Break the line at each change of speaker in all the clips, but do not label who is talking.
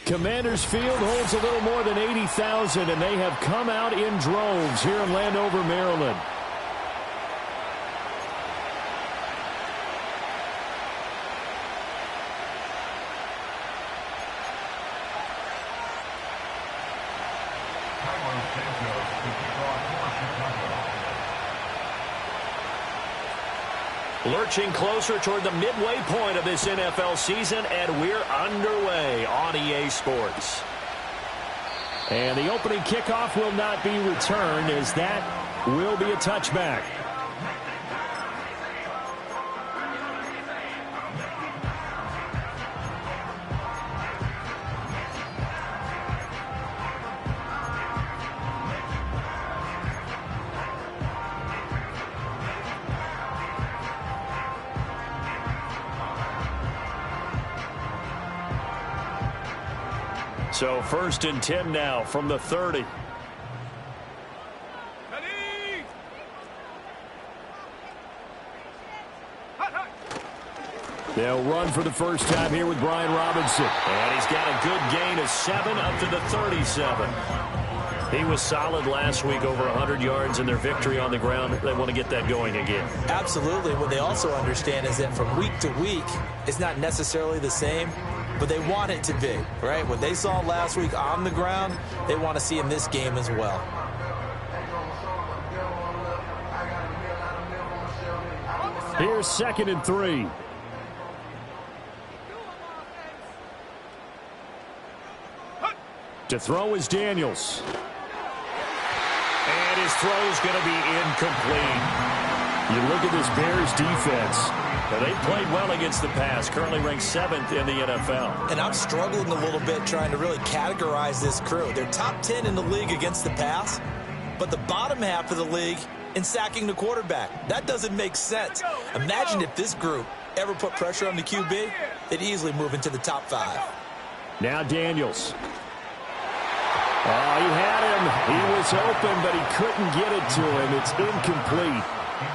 Commanders Field holds a little more than 80,000, and they have come out in droves here in Landover, Maryland. Lurching closer toward the midway point of this NFL season, and we're underway on EA Sports. And the opening kickoff will not be returned, as that will be a touchback. So 1st and 10 now from the 30. They'll run for the first time here with Brian Robinson. And he's got a good gain of 7 up to the 37. He was solid last week, over 100 yards in their victory on the ground. They want to get that going again.
Absolutely. What they also understand is that from week to week, it's not necessarily the same, but they want it to be, right? What they saw last week on the ground, they want to see in this game as well.
Here's 2nd and 3. To throw is Daniels. And his throw is going to be incomplete. You look at this Bears defense. Now, they played well against the pass, currently ranked 7th in the NFL.
And I'm struggling a little bit trying to really categorize this crew. They're top 10 in the league against the pass, but the bottom half of the league in sacking the quarterback. That doesn't make sense. Imagine if this group ever put pressure on the QB, they'd easily move into the top 5.
Now Daniels. Oh, he had him. He was open, but he couldn't get it to him. It's incomplete.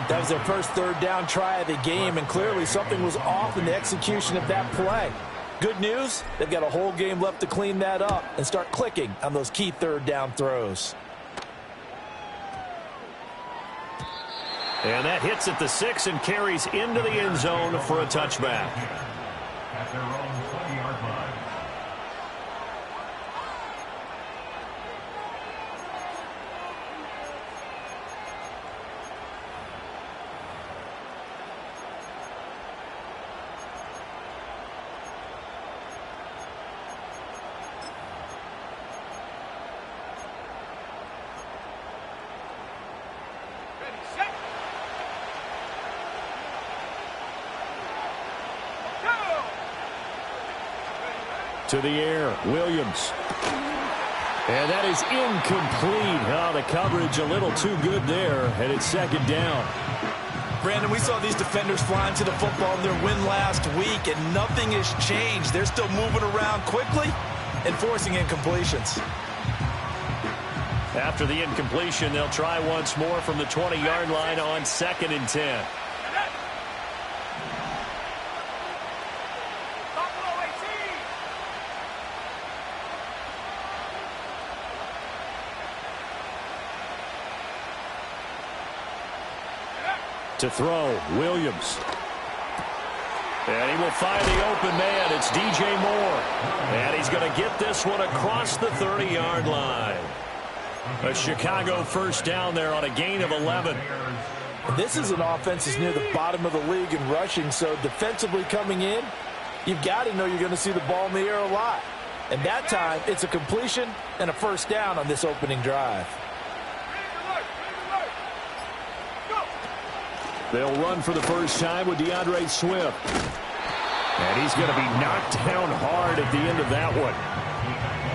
That was their first 3rd down try of the game, and clearly something was off in the execution of that play. Good news, they've got a whole game left to clean that up and start clicking on those key 3rd down throws.
And that hits at the 6 and carries into the end zone for a touchback.
At their own 20-yard line.
To the air, Williams. And that is incomplete. Oh, the coverage a little too good there, and it's 2nd down.
Brandon, we saw these defenders flying to the football in their win last week, and nothing has changed. They're still moving around quickly and forcing incompletions.
After the incompletion, they'll try once more from the 20-yard line on 2nd and 10. To throw, Williams. And he will find the open man. It's DJ Moore. And he's going to get this one across the 30-yard line. A Chicago first down there on a gain of 11.
This is an offense that's near the bottom of the league in rushing, so defensively coming in, you've got to know you're going to see the ball in the air a lot. And that time, it's a completion and a first down on this opening drive.
They'll run for the first time with DeAndre Swift. And he's going to be knocked down hard at the end of that one.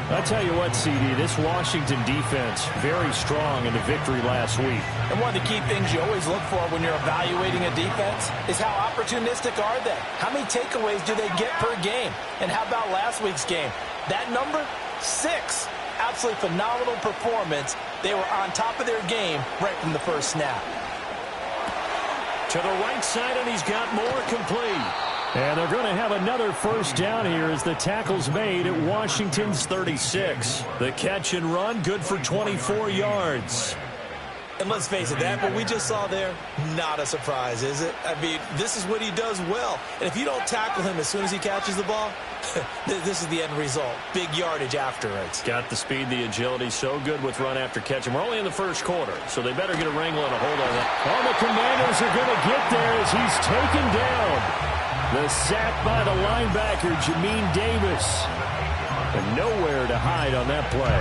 I tell you what, CD, this Washington defense, very strong in the victory last week.
And one of the key things you always look for when you're evaluating a defense is how opportunistic are they? How many takeaways do they get per game? And how about last week's game? That number, 6. Absolutely phenomenal performance. They were on top of their game right from the first snap.
To the right side, and he's got more complete. And they're going to have another first down here as the tackle's made at Washington's 36. The catch and run, good for 24 yards.
And let's face it, that what we just saw there, not a surprise, is it? I mean, this is what he does well. And if you don't tackle him as soon as he catches the ball, this is the end result. Big yardage afterwards.
Got the speed, the agility, so good with run after catch. And we're only in the first quarter, so they better get a wrangle and a hold on that. Oh, the Commanders are going to get there as he's taken down. The sack by the linebacker, Jamin Davis. And nowhere to hide on that play.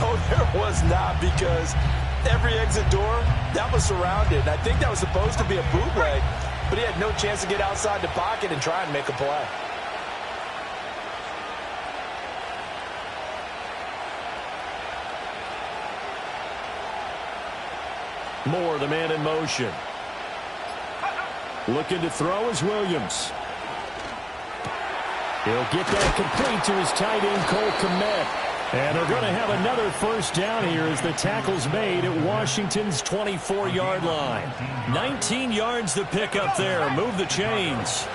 No, there was not, because every exit door, that was surrounded. I think that was supposed to be a bootleg, but he had no chance to get outside the pocket and try and make a play.
Moore, the man in motion. Looking to throw is Williams. He'll get that complete to his tight end, Cole Kmet. And they're going to have another first down here as the tackle's made at Washington's 24-yard line. 19 yards to pick up there. Move the chains.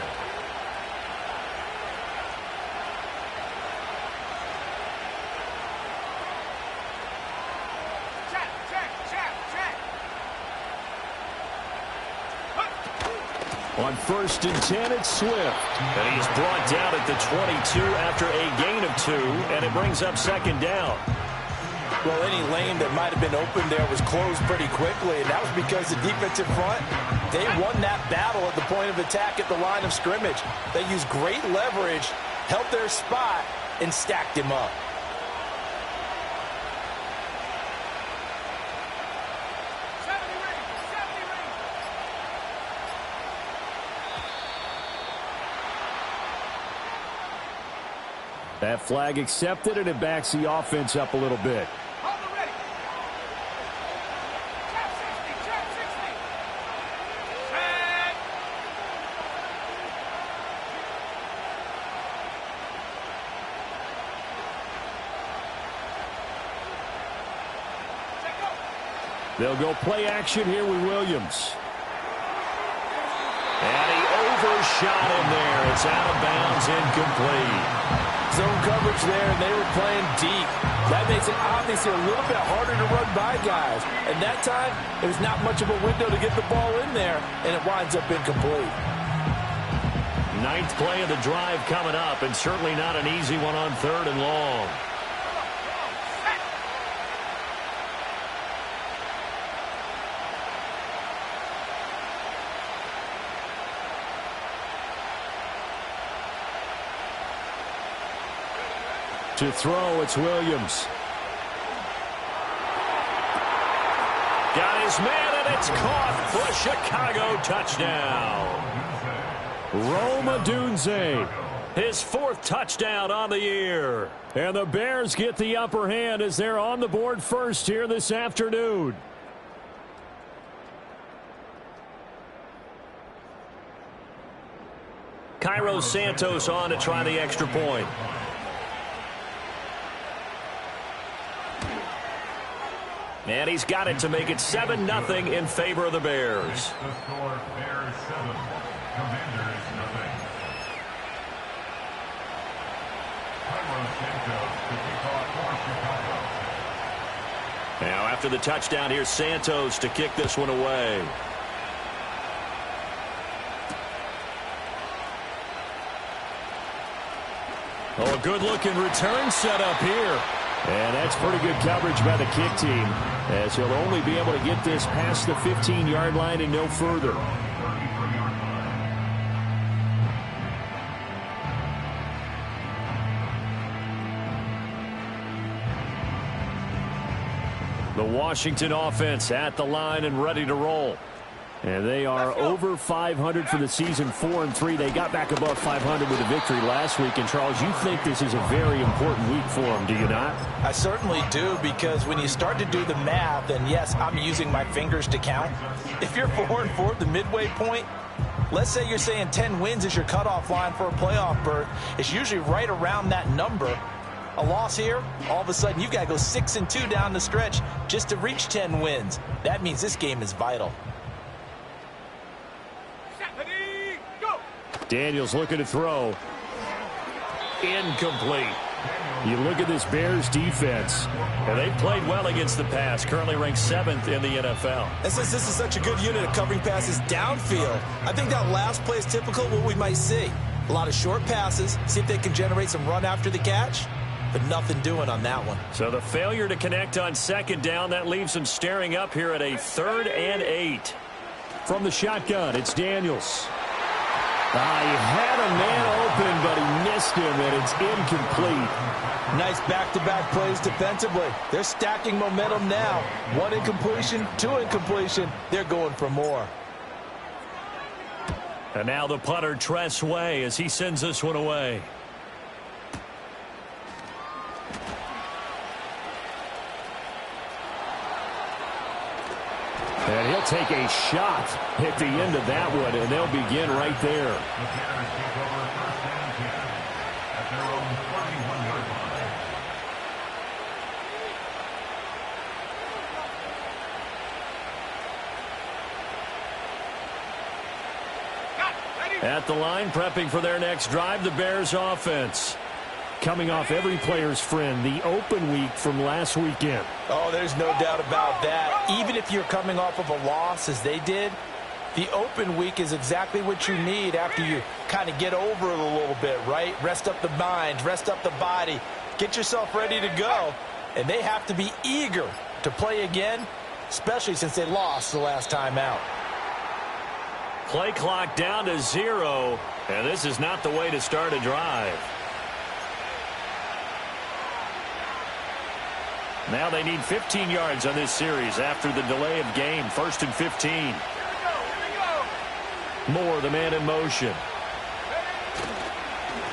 On 1st and 10, it's Swift. And he's brought down at the 22 after a gain of 2, and it brings up 2nd down.
Well, any lane that might have been open there was closed pretty quickly, and that was because the defensive front, they won that battle at the point of attack at the line of scrimmage. They used great leverage, held their spot, and stacked him up.
That flag accepted, and it backs the offense up a little bit. They'll go play action here with Williams. And he overshot him there. It's out of bounds, incomplete.
Zone coverage there, and they were playing deep. That makes it obviously a little bit harder to run by guys. And that time, it was not much of a window to get the ball in there, and it winds up incomplete.
9th play of the drive coming up, and certainly not an easy one on 3rd and long. To throw, it's Williams. Got his man, and it's caught for a Chicago touchdown. Rome Odunze, his 4th touchdown on the year. And the Bears get the upper hand as they're on the board first here this afternoon. Cairo Santos on to try the extra point. And he's got it to make it 7-0 in favor of the Bears.
The score, Bears 7, Commanders 0. Cairo Santos to kick off for Chicago.
Now after the touchdown, here's Santos to kick this one away. Oh, a good-looking return set up here. And that's pretty good coverage by the kick team, as he'll only be able to get this past the 15-yard line and no further. The Washington offense at the line and ready to roll. And they are over 500 for the season, 4-3. They got back above 500 with a victory last week. And, Charles, you think this is a very important week for them, do you not?
I certainly do, because when you start to do the math, and yes, I'm using my fingers to count. If you're 4-4 at the midway point, let's say you're saying 10 wins is your cutoff line for a playoff berth. It's usually right around that number. A loss here, all of a sudden you've got to go 6-2 down the stretch just to reach 10 wins. That means this game is vital.
Daniels looking to throw. Incomplete. You look at this Bears defense, and they've played well against the pass, currently ranked 7th in the NFL.
And since this is such a good unit of covering passes downfield, I think that last play is typical of what we might see. A lot of short passes, see if they can generate some run after the catch, but nothing doing on that one.
So the failure to connect on second down, that leaves them staring up here at a 3rd and 8. From the shotgun, it's Daniels. He had a man open, but he missed him, and it's incomplete.
Nice back-to-back plays defensively. They're stacking momentum now. 1 incompletion, 2 incompletion. They're going for more.
And now the punter, Tress Way, as he sends this one away. And he'll take a shot at the end of that one, and they'll begin right there.
The Bears take over 1st and 10 at their own 31-yard line.
At the line, prepping for their next drive, the Bears offense. Coming off every player's friend, the open week from last weekend.
Oh, there's no doubt about that. Even if you're coming off of a loss, as they did, the open week is exactly what you need after you kind of get over it a little bit, right? Rest up the mind, rest up the body, get yourself ready to go. And they have to be eager to play again, especially since they lost the last time out.
Play clock down to 0, and this is not the way to start a drive. Now they need 15 yards on this series after the delay of game. 1st and 15. Moore, the man in motion.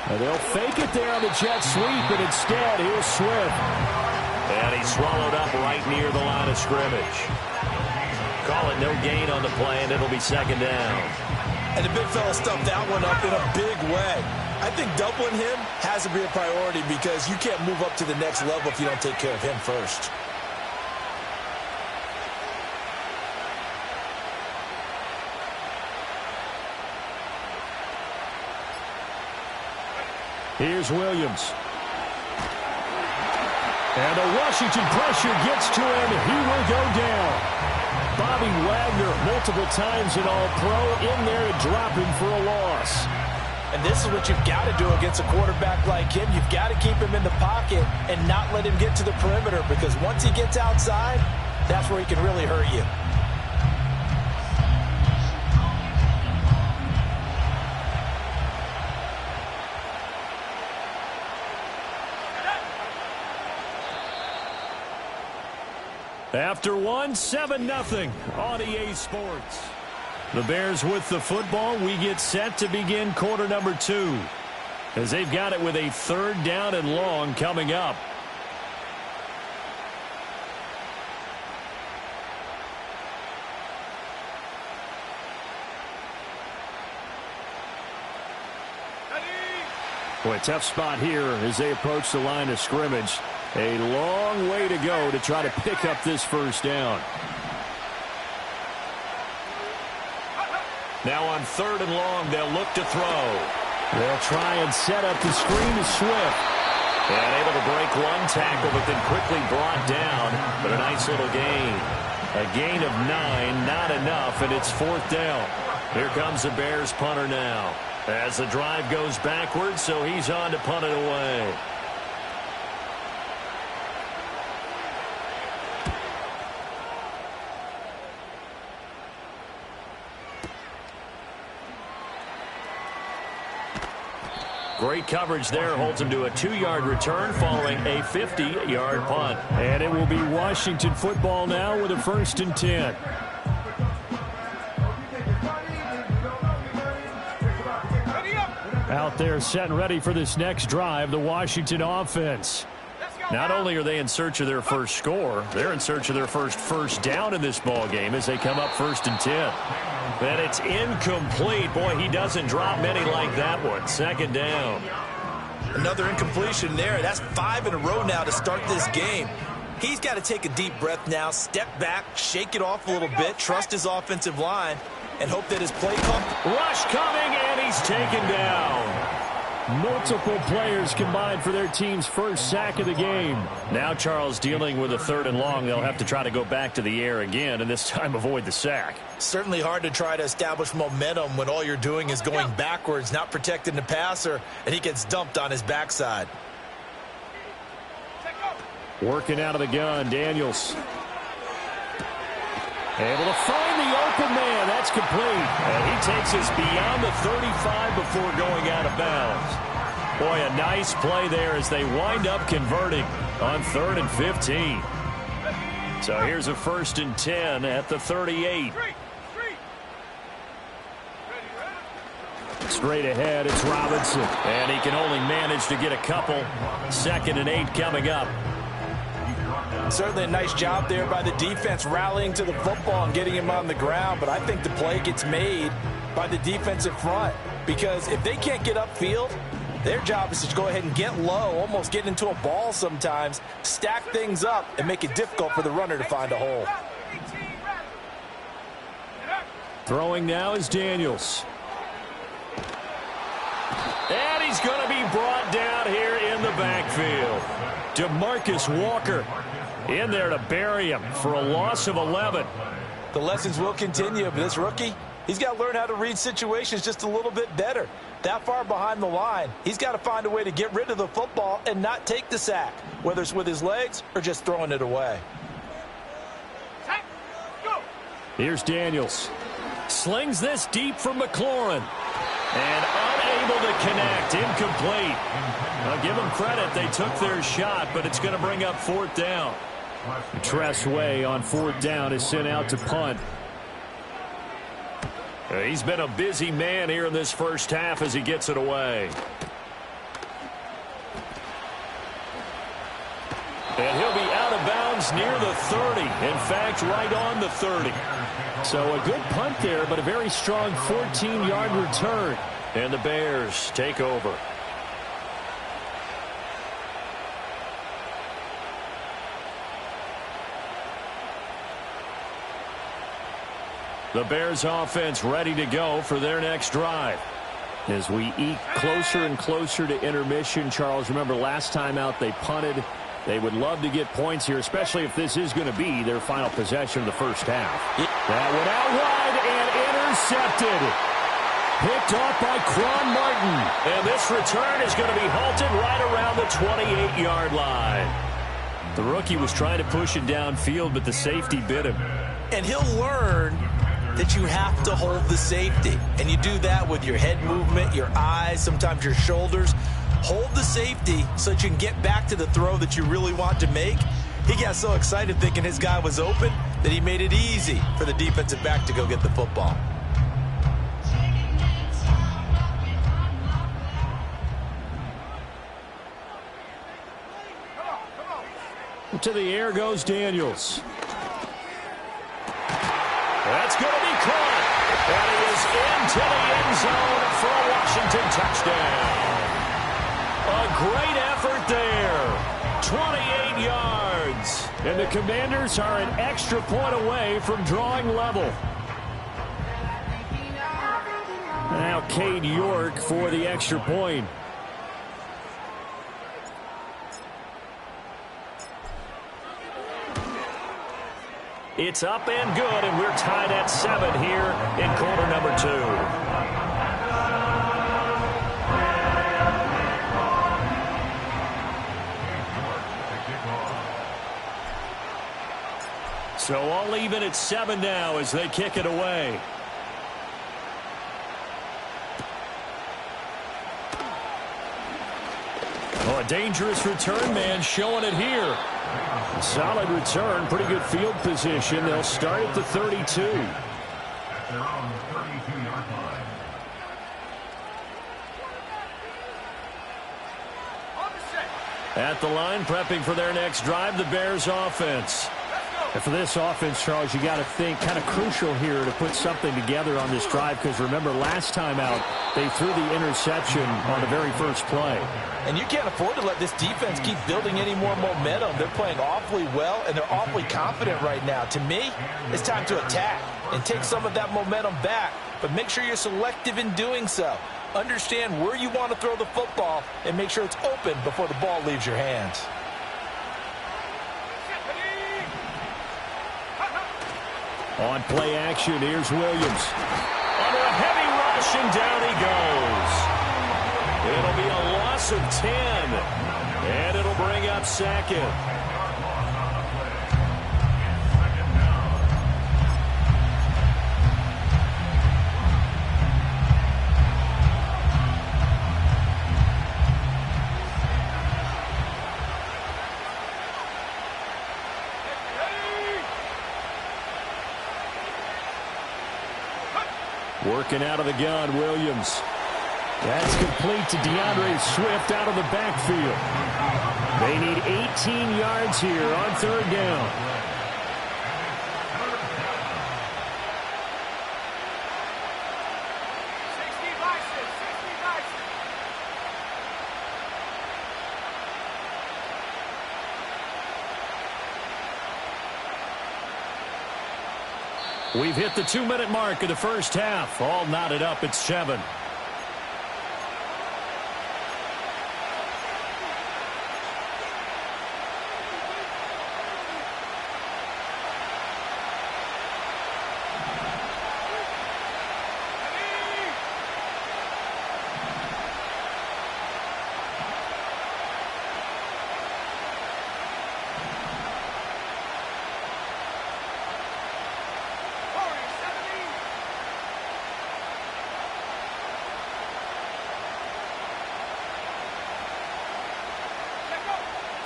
And they'll fake it there on the jet sweep, but instead, here's Swift. And he's swallowed up right near the line of scrimmage. Call it no gain on the play, and it'll be 2nd down.
And the big fella stuffed that one up in a big way. I think doubling him has to be a priority because you can't move up to the next level if you don't take care of him first.
Here's Williams. And the Washington pressure gets to him. He will go down. Bobby Wagner, multiple times an All-Pro, in there to drop him for a loss.
And this is what you've got to do against a quarterback like him. You've got to keep him in the pocket and not let him get to the perimeter, because once he gets outside, that's where he can really hurt you.
After 7-0 on EA Sports. The Bears with the football. We get set to begin quarter number 2, as they've got it with a 3rd down and long coming up. Boy, tough spot here as they approach the line of scrimmage. A long way to go to try to pick up this 1st down. Now on 3rd and long, they'll look to throw. They'll try and set up the screen to Swift. And able to break one tackle, but then quickly brought down. But a nice little gain. A gain of 9, not enough, and it's 4th down. Here comes the Bears punter now, as the drive goes backwards, so he's on to punt it away. Great coverage there, holds him to a 2-yard return following a 50-yard punt. And it will be Washington football now with a 1st and 10. Out there set and ready for this next drive, the Washington offense. Not only are they in search of their first score, they're in search of their first down in this ball game as they come up 1st and 10. And it's incomplete. Boy, he doesn't drop many like that one. 2nd down.
Another incompletion there. That's 5 in a row now to start this game. He's got to take a deep breath now, step back, shake it off a little bit, trust his offensive line, and hope that his play call.
Rush coming, and he's taken down. Multiple players combined for their team's first sack of the game. Now Charles dealing with a 3rd and long. They'll have to try to go back to the air again, and this time avoid the sack.
Certainly hard to try to establish momentum when all you're doing is going backwards, not protecting the passer, and he gets dumped on his backside.
Working out of the gun, Daniels. Able to find the open man. That's complete. And he takes us beyond the 35 before going out of bounds. Boy, a nice play there as they wind up converting on 3rd and 15. So here's a 1st and 10 at the 38. Straight ahead, it's Robinson. And he can only manage to get a couple. 2nd and 8 coming up.
Certainly a nice job there by the defense rallying to the football and getting him on the ground, but I think the play gets made by the defensive front because if they can't get upfield, their job is to go ahead and get low, almost get into a ball sometimes, stack things up, and make it difficult for the runner to find a hole.
Throwing now is Daniels. And he's going to be brought down here in the backfield. DeMarcus Walker in there to bury him for a loss of 11.
The lessons will continue, but this rookie, he's got to learn how to read situations just a little bit better. That far behind the line, he's got to find a way to get rid of the football and not take the sack, whether it's with his legs or just throwing it away.
Here's Daniels. Slings this deep from McLaurin. And unable to connect. Incomplete. I'll give them credit. They took their shot, but it's going to bring up 4th down. Tressway on 4th down is sent out to punt. He's been a busy man here in this first half as he gets it away. And he'll be out of bounds near the 30. In fact, right on the 30. So a good punt there, but a very strong 14-yard return. And the Bears take over. The Bears offense ready to go for their next drive. As we eke closer and closer to intermission, Charles, remember last time out they punted. They would love to get points here, especially if this is going to be their final possession of the first half. That went out wide and intercepted. Picked off by Quan Martin. And this return is going to be halted right around the 28-yard line. The rookie was trying to push it downfield, but the safety bit him.
And he'll learn that you have to hold the safety. And you do that with your head movement, your eyes, sometimes your shoulders. Hold the safety so that you can get back to the throw that you really want to make. He got so excited thinking his guy was open that he made it easy for the defensive back to go get the football.
To the air goes Daniels. That's going to be caught. And he is into the end zone for a Washington touchdown. A great effort there. 28 yards. And the Commanders are an extra point away from drawing level. Now Cade York for the extra point. It's up and good, and we're tied at 7 here in quarter number 2. So all even at 7 now as they kick it away. Oh, a dangerous return man showing it here. Solid return, pretty good field position. They'll start at the 32.
They're on the 32-yard line.
At the line, prepping for their next drive, the Bears offense.
And for this offense, Charles, you got to think kind of crucial here to put something together on this drive, because remember last time out they threw the interception on the very first play.
And you can't afford to let this defense keep building any more momentum. They're playing awfully well, and they're awfully confident right now. To me, it's time to attack and take some of that momentum back, but make sure you're selective in doing so. Understand where you want to throw the football and make sure it's open before the ball leaves your hands.
On play action, here's Williams. Under a heavy rush, and down he goes. It'll be a loss of 10, and it'll bring up second. Working out of the gun, Williams.
That's complete to DeAndre Swift out of the backfield.
They need 18 yards here on third down. We've hit the 2-minute mark of the first half. All knotted up at 7.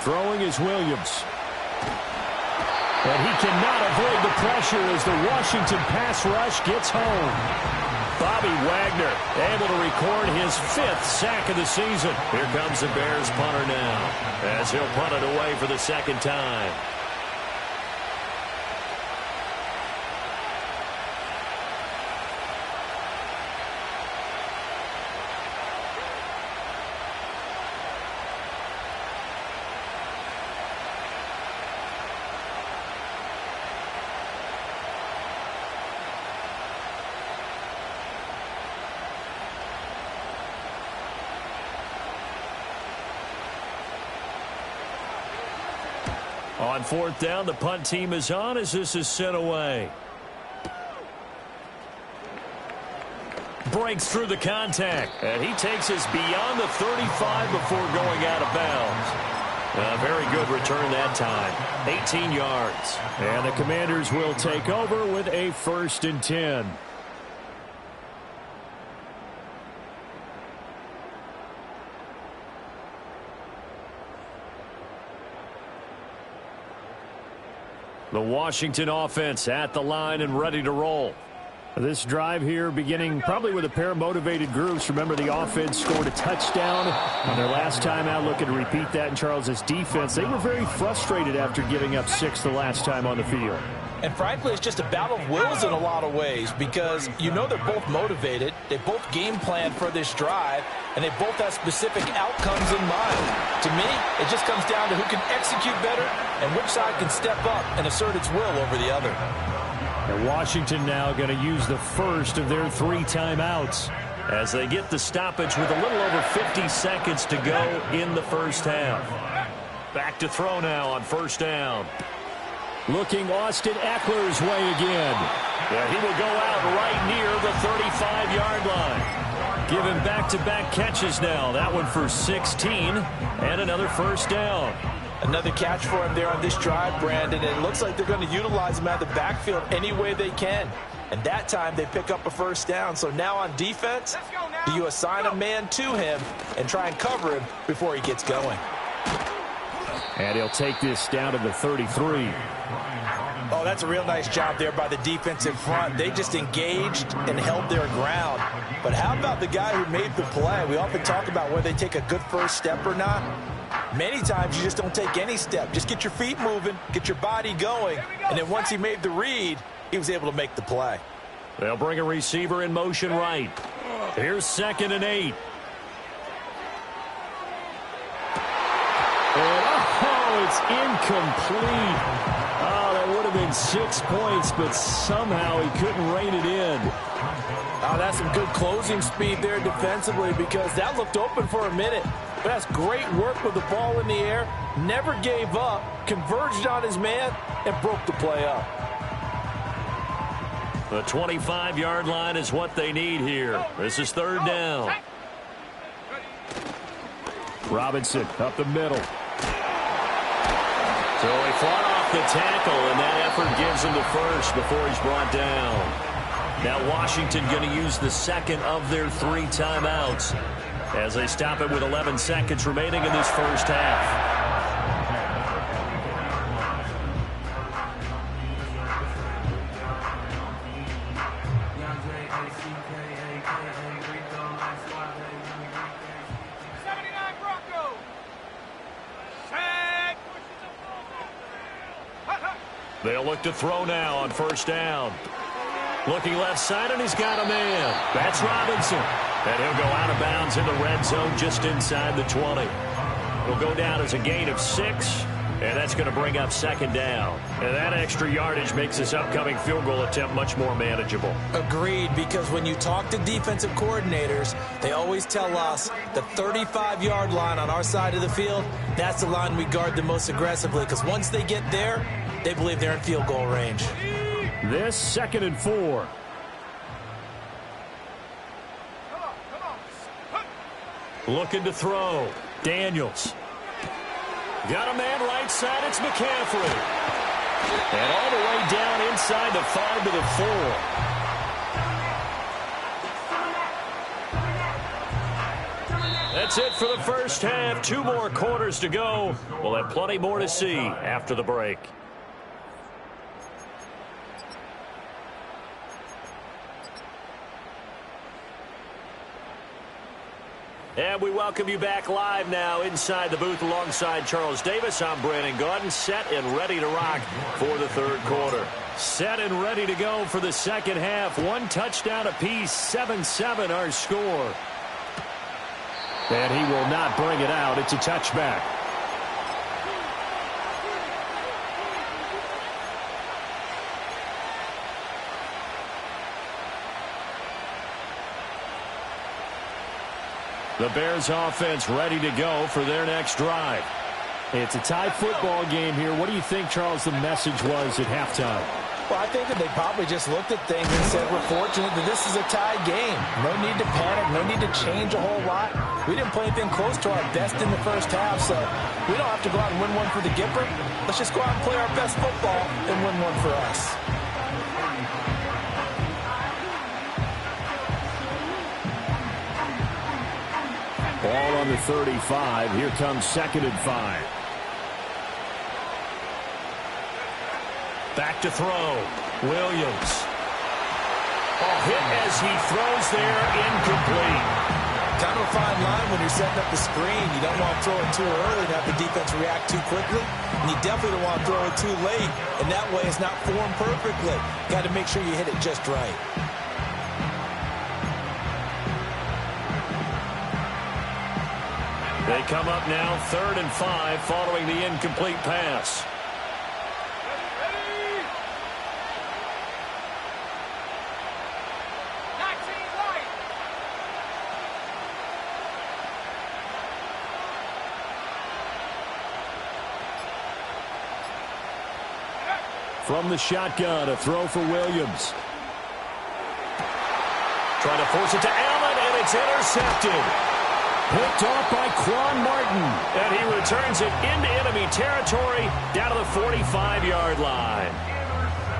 Throwing is Williams. And he cannot avoid the pressure as the Washington pass rush gets home. Bobby Wagner able to record his 5th sack of the season. Here comes the Bears punter now as he'll punt it away for the second time. On fourth down, the punt team is on as this is sent away. Breaks through the contact, and he takes us beyond the 35 before going out of bounds. A very good return that time, 18 yards.
And the Commanders will take over with a 1st and 10.
The Washington offense at the line and ready to roll.
This drive here beginning probably with a pair of motivated groups. Remember, the offense scored a touchdown on their last time out. Looking to repeat that in Charles's defense. They were very frustrated after giving up 6 the last time on the field.
And frankly, it's just a battle of wills in a lot of ways, because you know they're both motivated, they both game plan for this drive, and they both have specific outcomes in mind. To me, it just comes down to who can execute better and which side can step up and assert its will over the other.
And Washington now going to use the first of their 3 timeouts
as they get the stoppage with a little over 50 seconds to go in the first half. Back to throw now on first down.
Looking Austin Eckler's way again.
Yeah, he will go out right near the 35-yard line. Give him back-to-back catches now. That one for 16 and another first down.
Another catch for him there on this drive, Brandon. And it looks like they're going to utilize him out of the backfield any way they can. And that time they pick up a first down. So now on defense, do you assign a man to him and try and cover him before he gets going?
And he'll take this down to the 33.
Oh, that's a real nice job there by the defensive front. They just engaged and held their ground. But how about the guy who made the play? We often talk about whether they take a good first step or not. Many times you just don't take any step. Just get your feet moving, get your body going, and then once he made the read, he was able to make the play.
They'll bring a receiver in motion right. Here's 2nd and 8.
And, it's incomplete. Oh, that would have been 6 points, but somehow he couldn't rein it in.
Oh, that's some good closing speed there defensively because that looked open for a minute. But that's great work with the ball in the air. Never gave up, converged on his man, and broke the play up.
The 25-yard line is what they need here. This is 3rd down.
Robinson up the middle.
So he fought off the tackle, and that effort gives him the first before he's brought down. Now Washington going to use the 2nd of their 3 timeouts as they stop it with 11 seconds remaining in this first half. They'll look to throw now on 1st down. Looking left side, and he's got a man. That's Robinson. And he'll go out of bounds in the red zone just inside the 20. He'll go down as a gain of 6, and that's going to bring up 2nd down. And that extra yardage makes this upcoming field goal attempt much more manageable.
Agreed, because when you talk to defensive coordinators, they always tell us the 35-yard line on our side of the field, that's the line we guard the most aggressively, because once they get there, they believe they're in field goal range.
This 2nd and 4.
Looking to throw. Daniels. Got a man right side. It's McCaffrey. And all the way down inside the 5 to the 4. That's it for the first half. 2 more quarters to go. We'll have plenty more to see after the break. And we welcome you back live now inside the booth alongside Charles Davis. I'm Brandon Gaudin, set and ready to rock for the 3rd quarter. Set and ready to go for the 2nd half. 1 touchdown apiece, 7-7 our score.
And he will not bring it out. It's a touchback. The Bears offense ready to go for their next drive. It's a tie football game here. What do you think, Charles, the message was at halftime?
Well, I think that they probably just looked at things and said, we're fortunate that this is a tie game. No need to panic, no need to change a whole lot. We didn't play anything close to our best in the first half, so we don't have to go out and win one for the Gipper. Let's just go out and play our best football and win one for us.
Ball on the 35. Here comes 2nd and 5.
Back to throw. Williams. Hit as he throws there, incomplete.
Kind of a fine line when you're setting up the screen. You don't want to throw it too early and have the defense react too quickly. And you definitely don't want to throw it too late. And that way it's not formed perfectly. Got to make sure you hit it just right.
They come up now 3rd and 5 following the incomplete pass.
From the shotgun, a throw for Williams.
Trying to force it to Allen, and it's intercepted.
Picked off by Quan Martin.
And he returns it into enemy territory down to the 45-yard line.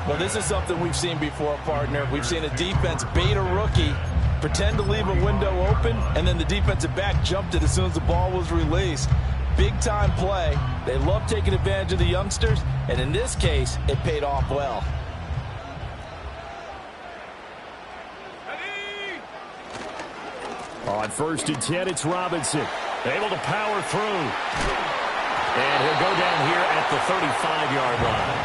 Well, this is something we've seen before, partner. We've seen a defense bait a rookie, pretend to leave a window open, and then the defensive back jumped it as soon as the ball was released. Big-time play. They love taking advantage of the youngsters, and in this case, it paid off well.
On 1st and 10, it's Robinson.
Able to power through. And he'll go down here at the 35-yard line.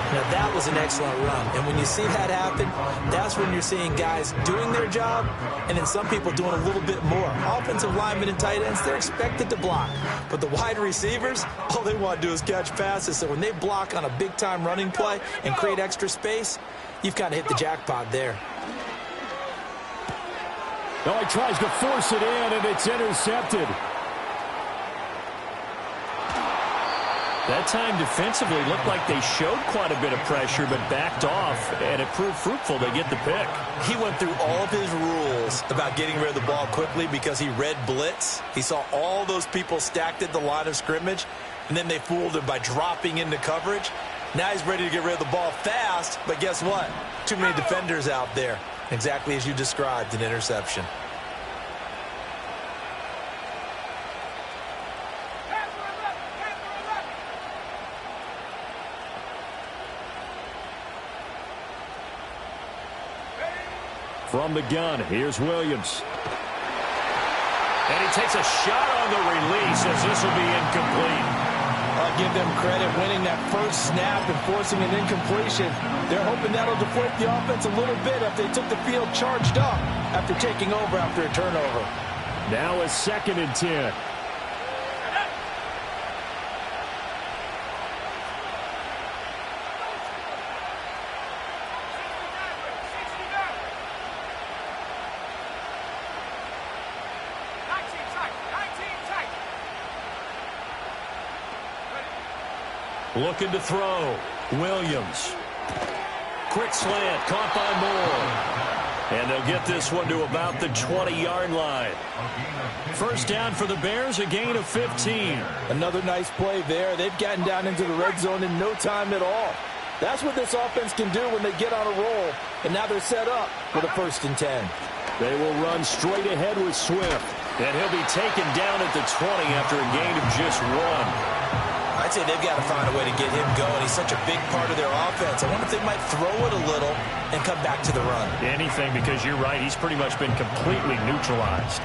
Now, that was an excellent run. And when you see that happen, that's when you're seeing guys doing their job and then some people doing a little bit more. Offensive linemen and tight ends, they're expected to block. But the wide receivers, all they want to do is catch passes. So when they block on a big-time running play and create extra space, you've kind of hit the jackpot there.
Oh, he tries to force it in, and it's intercepted.
That time defensively looked like they showed quite a bit of pressure but backed off, and it proved fruitful. They get the pick.
He went through all of his rules about getting rid of the ball quickly because he read blitz. He saw all those people stacked at the line of scrimmage, and then they fooled him by dropping into coverage. Now he's ready to get rid of the ball fast, but guess what? Too many defenders out there. Exactly as you described, an interception.
From the gun, here's Williams. And he takes a shot on the release as this will be incomplete.
I'll give them credit winning that first snap and forcing an incompletion. They're hoping that'll deflate the offense a little bit if they took the field charged up after taking over after a turnover.
Now a 2nd and 10.
Looking to throw. Williams. Quick slant. Caught by Moore. And they'll get this one to about the 20-yard line. First down for the Bears, a gain of 15.
Another nice play there. They've gotten down into the red zone in no time at all. That's what this offense can do when they get on a roll. And now they're set up for the 1st and 10.
They will run straight ahead with Swift.
And he'll be taken down at the 20 after a gain of just 1.
I'd say they've got to find a way to get him going. He's such a big part of their offense. I wonder if they might throw it a little and come back to the run.
Anything, because you're right. He's pretty much been completely neutralized.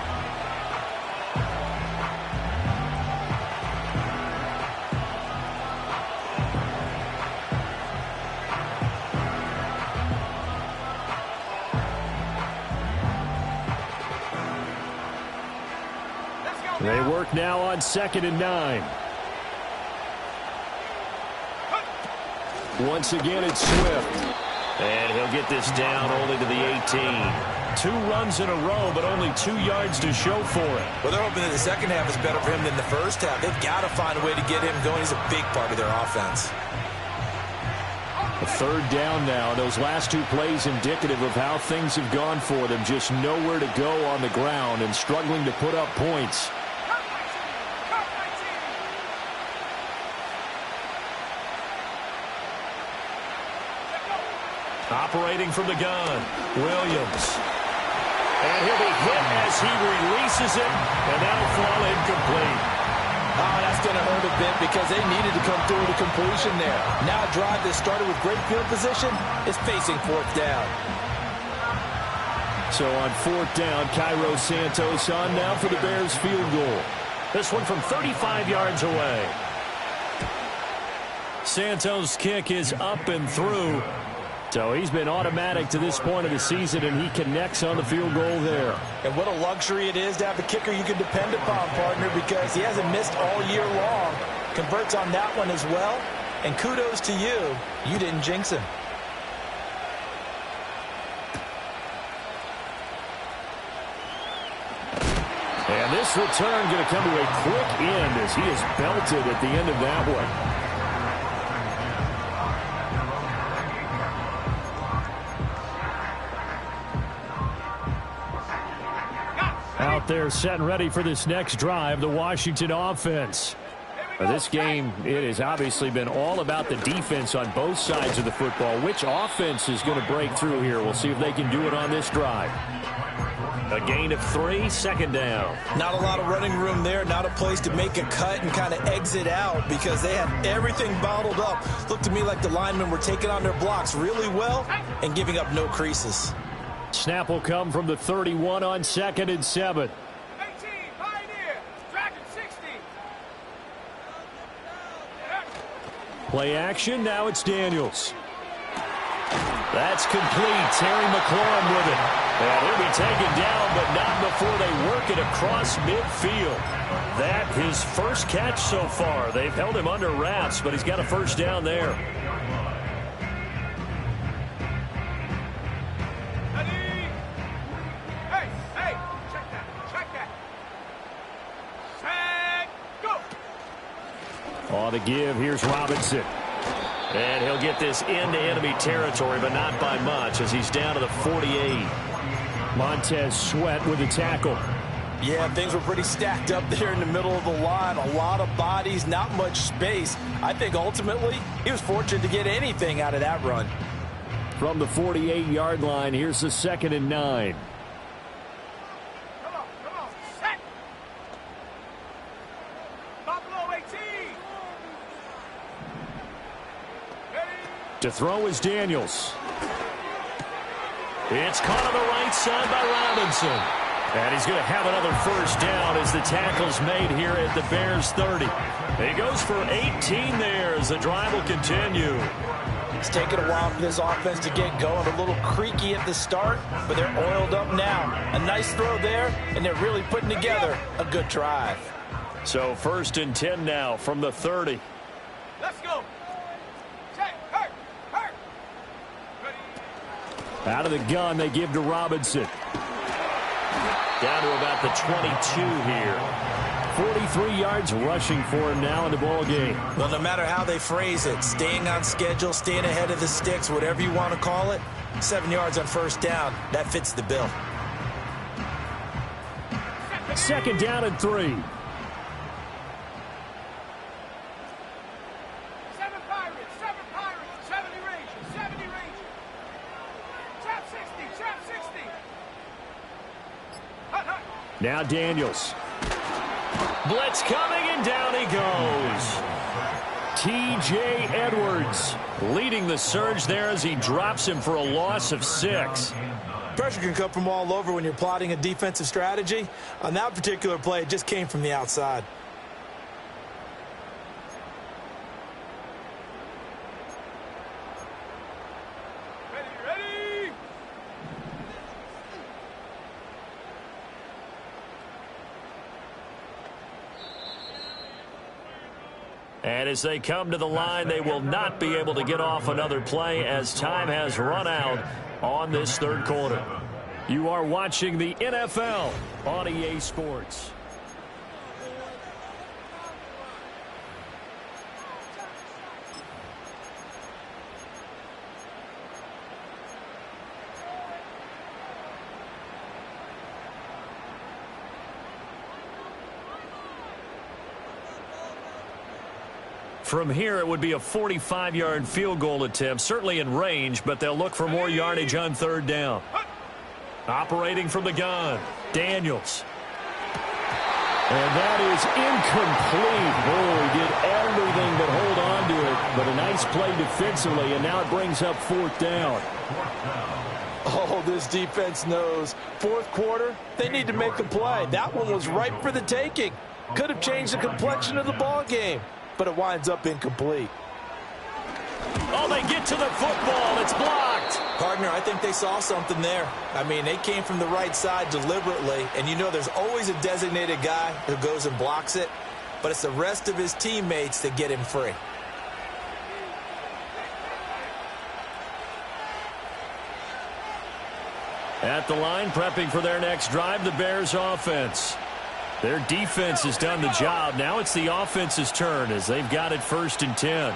They work now on 2nd and 9. Once again, it's Swift.
And he'll get this down only to the 18. 2 runs in a row, but only 2 yards to show for it.
Well, they're hoping that the second half is better for him than the first half. They've got to find a way to get him going. He's a big part of their offense.
A 3rd down now. Those last 2 plays indicative of how things have gone for them. Just nowhere to go on the ground and struggling to put up points.
Operating from the gun, Williams. And he'll be hit as he releases it, and that'll fall incomplete.
Oh, that's going to hurt a bit because they needed to come through with a completion there. Now a drive that started with great field position is facing 4th down.
So on 4th down, Cairo Santos on now for the Bears field goal.
This one from 35 yards away. Santos' kick is up and through.
So he's been automatic to this point of the season, and he connects on the field goal there.
And what a luxury it is to have a kicker you can depend upon, partner, because he hasn't missed all year long. Converts on that one as well. And kudos to you. You didn't jinx him.
And this return going to come to a quick end as he is belted at the end of that one. Out there set and ready for this next drive, the Washington offense. This game, it has obviously been all about the defense on both sides of the football. Which offense is going to break through here? We'll see if they can do it on this drive.
A gain of 3, 2nd down.
Not a lot of running room there, not a place to make a cut and kind of exit out because they had everything bottled up. Looked to me like the linemen were taking on their blocks really well and giving up no creases.
Snap will come from the 31 on 2nd and 7.
18, Pioneer, Dragon 60.
Play action. Now it's Daniels. That's complete. Terry McLaurin with it. And he'll be taken down, but not before they work it across midfield. That his first catch so far. They've held him under wraps, but he's got a first down there.
Hey, check that. Set, go.
On the give, here's Robinson. And he'll get this into enemy territory, but not by much as he's down to the 48. Montez Sweat with the tackle.
Yeah, things were pretty stacked up there in the middle of the line. A lot of bodies, not much space. I think ultimately he was fortunate to get anything out of that run.
From the 48-yard line, here's the 2nd and 9.
Come on, set. Buffalo 18.
To throw is Daniels. It's caught on the right side by Robinson. And he's going to have another first down as the tackle's made here at the Bears 30. He goes for 18 there as the drive will continue.
It's taken a while for this offense to get going. A little creaky at the start, but they're oiled up now. A nice throw there, and they're really putting together a good drive.
So 1st and 10 now from the 30.
Let's go. Hurt. Ready.
Out of the gun, they give to Robinson.
Down to about the 22 here.
43 yards rushing for him now in the ball game.
Well, no matter how they phrase it, staying on schedule, staying ahead of the sticks, whatever you want to call it, 7 yards on first down, that fits the bill.
2nd down and 3.
7 Pirates, 70 Rangers. Trap 60. Hut.
Now Daniels.
Blitz coming, and down he goes. T.J. Edwards leading the surge there as he drops him for a loss of 6.
Pressure can come from all over when you're plotting a defensive strategy. On that particular play, it just came from the outside.
Ready.
And as they come to the line, they will not be able to get off another play as time has run out on this 3rd quarter. You are watching the NFL on EA Sports. From here, it would be a 45-yard field goal attempt, certainly in range, but they'll look for more yardage on 3rd down. Operating from the gun, Daniels.
And that is incomplete. Oh, he did everything but hold on to it. But a nice play defensively, and now it brings up 4th down.
Oh, this defense knows. 4th quarter, they need to make a play. That one was ripe for the taking. Could have changed the complexion of the ball game, but it winds up incomplete.
Oh, they get to the football. It's blocked.
Partner, I think they saw something there. I mean, they came from the right side deliberately, and you know there's always a designated guy who goes and blocks it, but it's the rest of his teammates that get him free.
At the line, prepping for their next drive, the Bears offense. Their defense has done the job. Now it's the offense's turn as they've got it 1st and 10.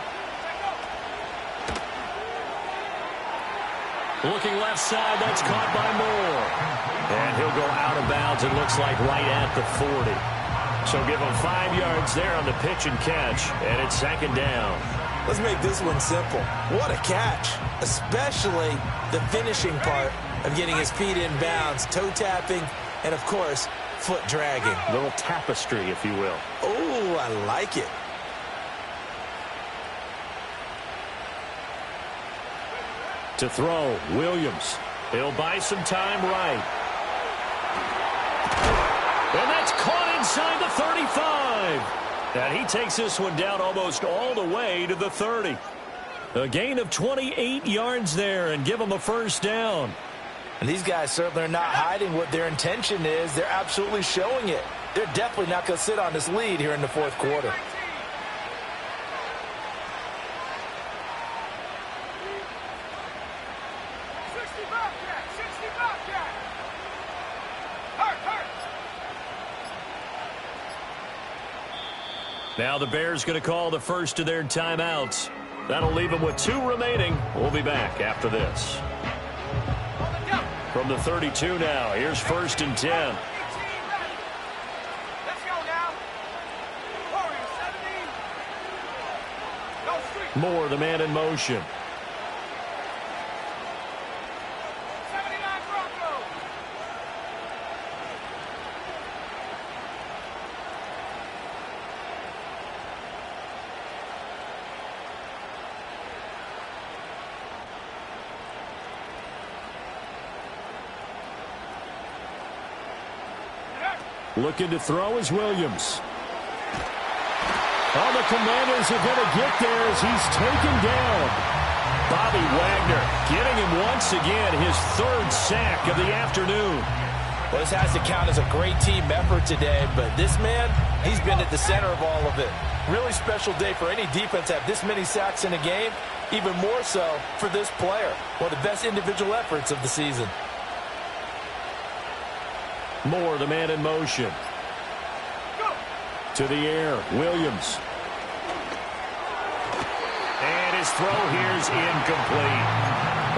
Looking left side, that's caught by Moore. And he'll go out of bounds, it looks like right at the 40. So give him 5 yards there on the pitch and catch, and it's 2nd down.
Let's make this one simple. What a catch, especially the finishing part of getting his feet in bounds, toe tapping, and of course, foot dragging.
A little tapestry, if you will.
Oh, I like it.
To throw, Williams. He'll buy some time right. And that's caught inside the 35. And he takes this one down almost all the way to the 30. A gain of 28 yards there and give him a first down.
And these guys certainly are not hiding what their intention is. They're absolutely showing it. They're definitely not going to sit on this lead here in the fourth quarter.
Now the Bears going to call the first of their timeouts. That'll leave them with 2 remaining. We'll be back after this. From the 32 now, here's 1st and 10.
Let's go now. Warriors 17. Go street.
Moore, the man in motion.
79 Broncos.
Looking to throw is Williams. Oh, the Commanders are going to get there as he's taken down.
Bobby Wagner getting him once again, his 3rd sack of the afternoon.
Well, this has to count as a great team effort today, but this man, he's been at the center of all of it. Really special day for any defense to have this many sacks in a game, even more so for this player. One of the best individual efforts of the season.
Moore, the man in motion. To the air, Williams.
And his throw here's incomplete.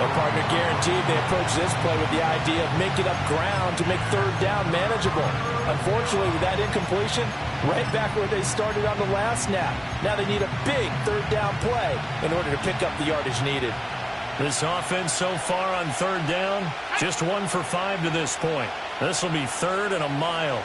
Well, partner, guaranteed they approach this play with the idea of making up ground to make 3rd down manageable. Unfortunately, with that incompletion, right back where they started on the last snap. Now they need a big 3rd down play in order to pick up the yardage needed.
This offense so far on 3rd down, just 1 for 5 to this point. This will be 3rd and a mile.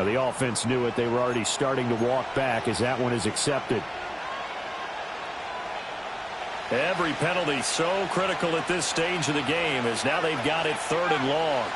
The offense knew it. They were already starting to walk back as that one is accepted.
Every penalty so critical at this stage of the game as now they've got it 3rd and long.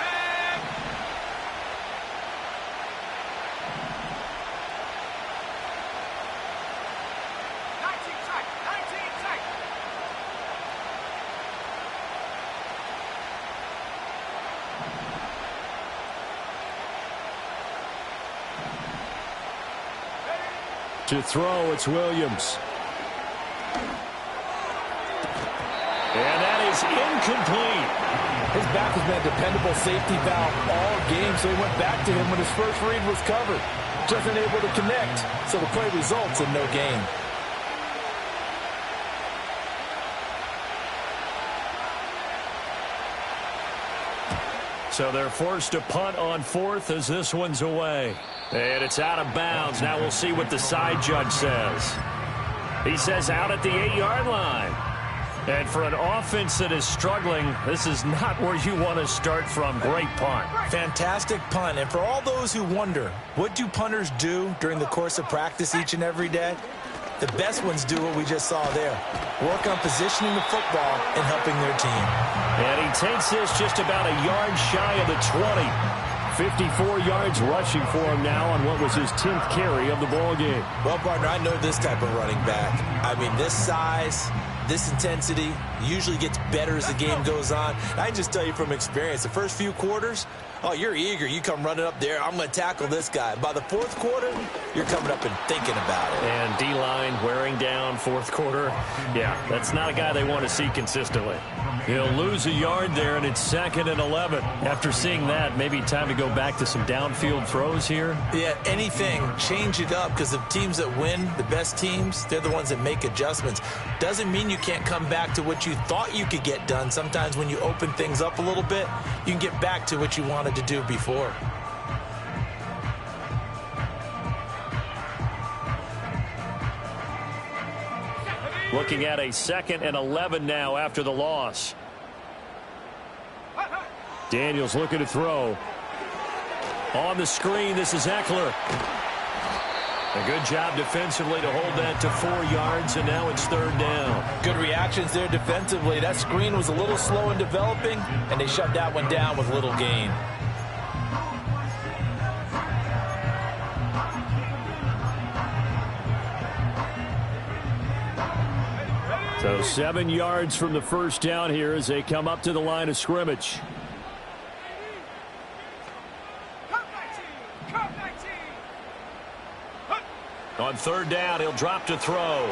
To throw, it's Williams.
And that is incomplete.
His back has been a dependable safety valve all game, so he went back to him when his first read was covered. Just unable to connect, so the play results in no gain.
So they're forced to punt on 4th as this one's away. And it's out of bounds. Now we'll see what the side judge says. He says out at the 8-yard line. And for an offense that is struggling, this is not where you want to start from. Great punt.
Fantastic punt. And for all those who wonder, what do punters do during the course of practice each and every day? The best ones do what we just saw there. Work on positioning the football and helping their team.
And he takes this just about a yard shy of the 20.
54 yards rushing for him now on what was his 10th carry of the ball game.
Well, partner, I know this type of running back. I mean, this size, this intensity usually gets better as the game goes on. I can just tell you from experience, the first few quarters, oh, you're eager. You come running up there. I'm going to tackle this guy. By the 4th quarter, you're coming up and thinking about it.
And D-line wearing down 4th quarter. Yeah, that's not a guy they want to see consistently. He'll lose a yard there, and it's 2nd and 11. After seeing that, maybe time to go back to some downfield throws here.
Yeah, anything. Change it up, because the teams that win, the best teams, they're the ones that make adjustments. Doesn't mean you can't come back to what you thought you could get done. Sometimes when you open things up a little bit, you can get back to what you wanted to do before.
Looking at a 2nd and 11 now after the loss.
Daniels looking to throw.
On the screen, this is Eckler. A good job defensively to hold that to 4 yards, and now it's 3rd down.
Good reactions there defensively. That screen was a little slow in developing, and they shut that one down with little gain.
So 7 yards from the first down here as they come up to the line of scrimmage.
On 3rd down, he'll drop to throw.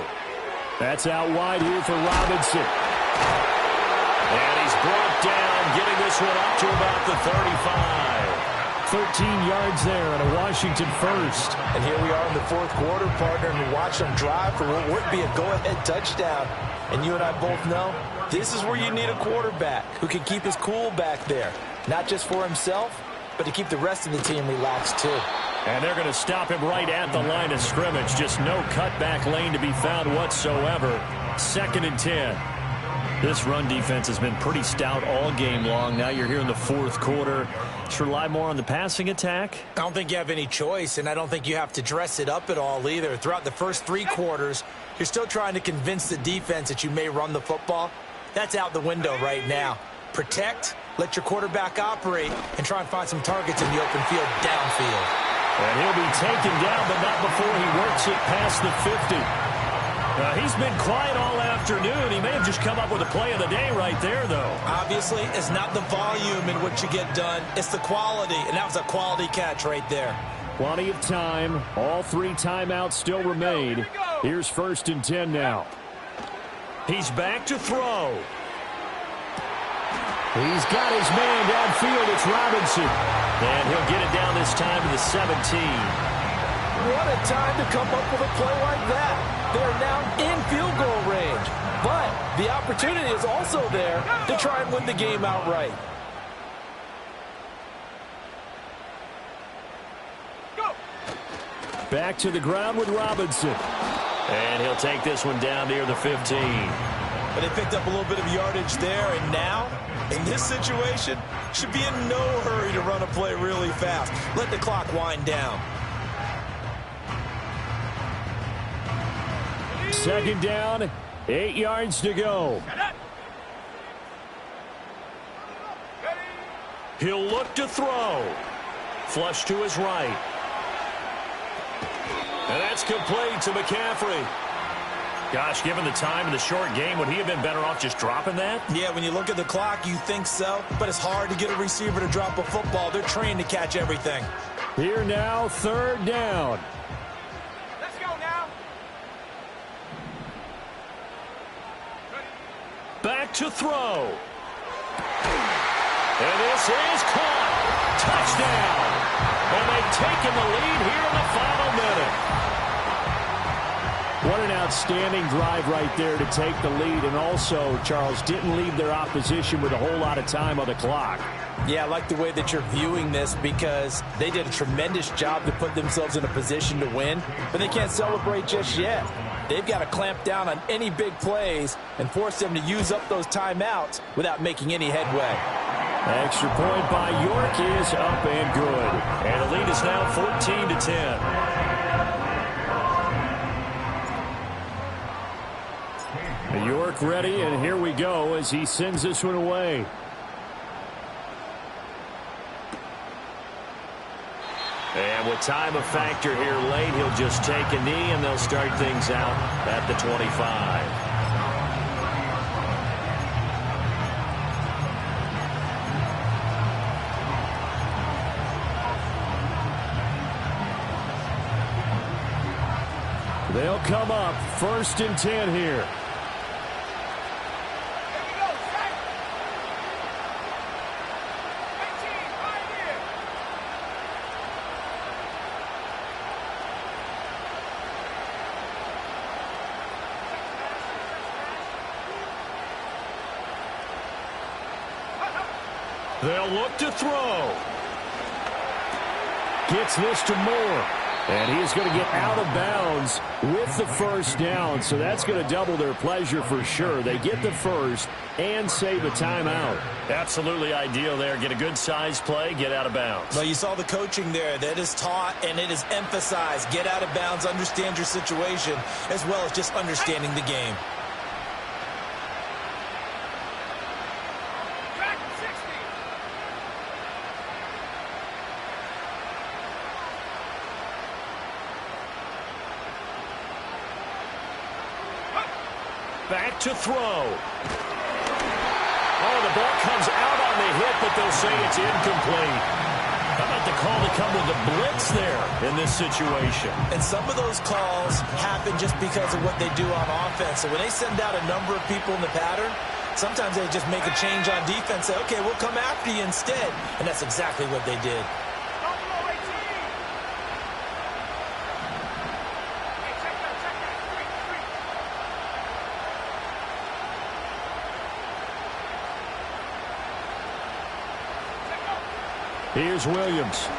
That's out wide here for Robinson.
And he's brought down, getting this one up to about the 35.
13 yards there and a Washington first.
And here we are in the 4th quarter, partner, and we watch them drive for what would be a go-ahead touchdown. And you and I both know this is where you need a quarterback who can keep his cool back there. Not just for himself, but to keep the rest of the team relaxed too.
And they're going to stop him right at the line of scrimmage. Just no cutback lane to be found whatsoever. 2nd and 10. This run defense has been pretty stout all game long. Now you're here in the 4th quarter. Just rely more on the passing attack.
I don't think you have any choice, and I don't think you have to dress it up at all either. Throughout the first 3 quarters, you're still trying to convince the defense that you may run the football. That's out the window right now. Protect, let your quarterback operate, and try and find some targets in the open field downfield.
And he'll be taken down, but not before he works it past the 50. He's been quiet all afternoon. He may have just come up with a play of the day right there, though.
Obviously, it's not the volume in which you get done. It's the quality, and that was a quality catch right there.
Plenty of time. All 3 timeouts still remain. Here's 1st and 10 now.
He's back to throw.
He's got his man downfield. It's Robinson.
And he'll get it down this time to the 17.
What a time to come up with a play like that. They're now in field goal range. But the opportunity is also there to try and win the game outright.
Back to the ground with Robinson.
And he'll take this one down near the 15.
But they picked up a little bit of yardage there, and now, in this situation, should be in no hurry to run a play really fast. Let the clock wind down.
2nd down, 8 yards to go.
He'll look to throw. Flush to his right. And that's complete to McCaffrey. Gosh, given the time in the short game, would he have been better off just dropping that?
Yeah, when you look at the clock, you think so. But it's hard to get a receiver to drop a football. They're trained to catch everything.
Here now, 3rd down.
Let's go now.
Back to throw. And this is caught. Touchdown. And they've taken the lead here in the final minute.
What an outstanding drive right there to take the lead. And also, Charles, didn't leave their opposition with a whole lot of time on the clock.
Yeah, I like the way that you're viewing this because they did a tremendous job to put themselves in a position to win, but they can't celebrate just yet. They've got to clamp down on any big plays and force them to use up those timeouts without making any headway.
Extra point by York is up and good.
And the lead is now 14-10.
York ready, and here we go as he sends this one away.
And with time a factor here late, he'll just take a knee, and they'll start things out at the 25.
They'll come up 1st and 10 here.
They'll look to throw.
Gets this to Moore. And he is going to get out of bounds with the first down, so that's going to double their pleasure for sure. They get the first and save a timeout.
Absolutely ideal there. Get a good size play, get out of bounds.
Well, you saw the coaching there. That is taught and it is emphasized. Get out of bounds, understand your situation, as well as just understanding the game.
Back to throw. Oh, the ball comes out on the hit, but they'll say it's incomplete. How about the call to come with the blitz there in this situation?
And some of those calls happen just because of what they do on offense. So when they send out a number of people in the pattern, sometimes they just make a change on defense, say, okay, we'll come after you instead. And that's exactly what they did.
Here's Williams.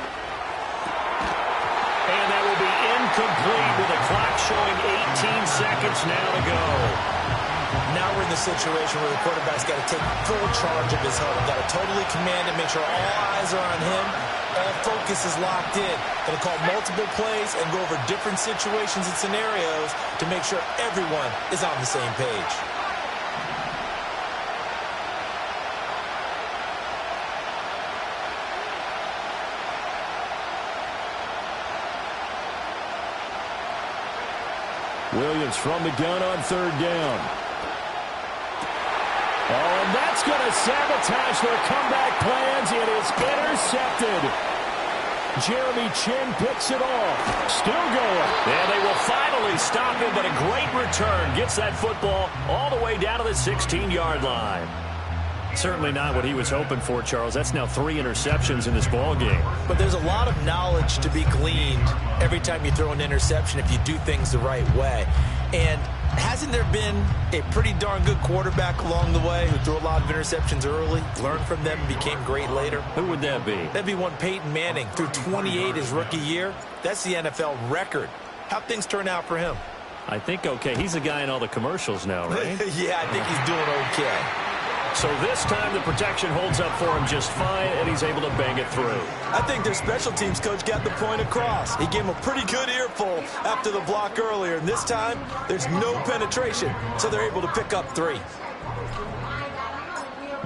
And that will be incomplete with the clock showing 18 seconds now to go.
Now we're in the situation where the quarterback's got to take full charge of his huddle. Got to totally command it, make sure all eyes are on him. All focus is locked in. Going to call multiple plays and go over different situations and scenarios to make sure everyone is on the same page.
Williams from the gun on third down. Oh, and that's going to sabotage their comeback plans. It is intercepted. Jeremy Chin picks it off. Still going.
And they will finally stop him, but a great return. Gets that football all the way down to the 16-yard line. Certainly not what he was hoping for, Charles. That's now 3 interceptions in this ball game.
But there's a lot of knowledge to be gleaned every time you throw an interception if you do things the right way. And hasn't there been a pretty darn good quarterback along the way who threw a lot of interceptions early, learned from them, and became great later?
Who would that be?
That'd be one Peyton Manning. Threw 28 his rookie year. That's the NFL record. How'd things turn out for him?
I think okay. He's the guy in all the commercials now, right?
Yeah, I think he's doing okay.
So this time the protection holds up for him just fine, and he's able to bang it through.
I think their special teams coach got the point across. He gave him a pretty good earful after the block earlier, and this time there's no penetration, so they're able to pick up 3.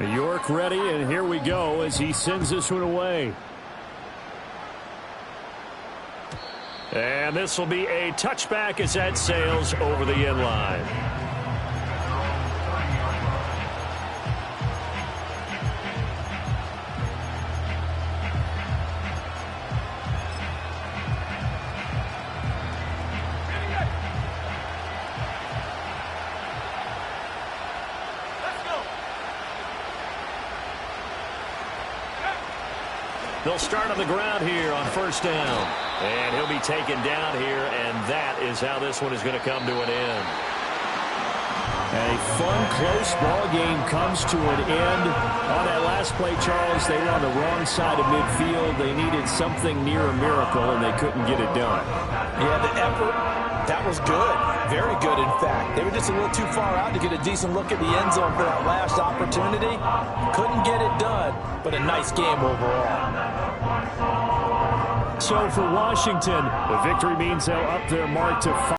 New York ready, and here we go as he sends this one away. And this will be a touchback as that sails over the end line. They'll start on the ground here on first down. And he'll be taken down here, and that is how this one is going to come to an end. And a fun, close ball game comes to an end. On that last play, Charles, they were on the wrong side of midfield. They needed something near a miracle, and they couldn't get it done.
Yeah, the effort, that was good. Very good, in fact. They were just a little too far out to get a decent look at the end zone for that last opportunity. Couldn't get it done, but a nice game overall.
So for Washington, the victory means they'll up their mark to 5.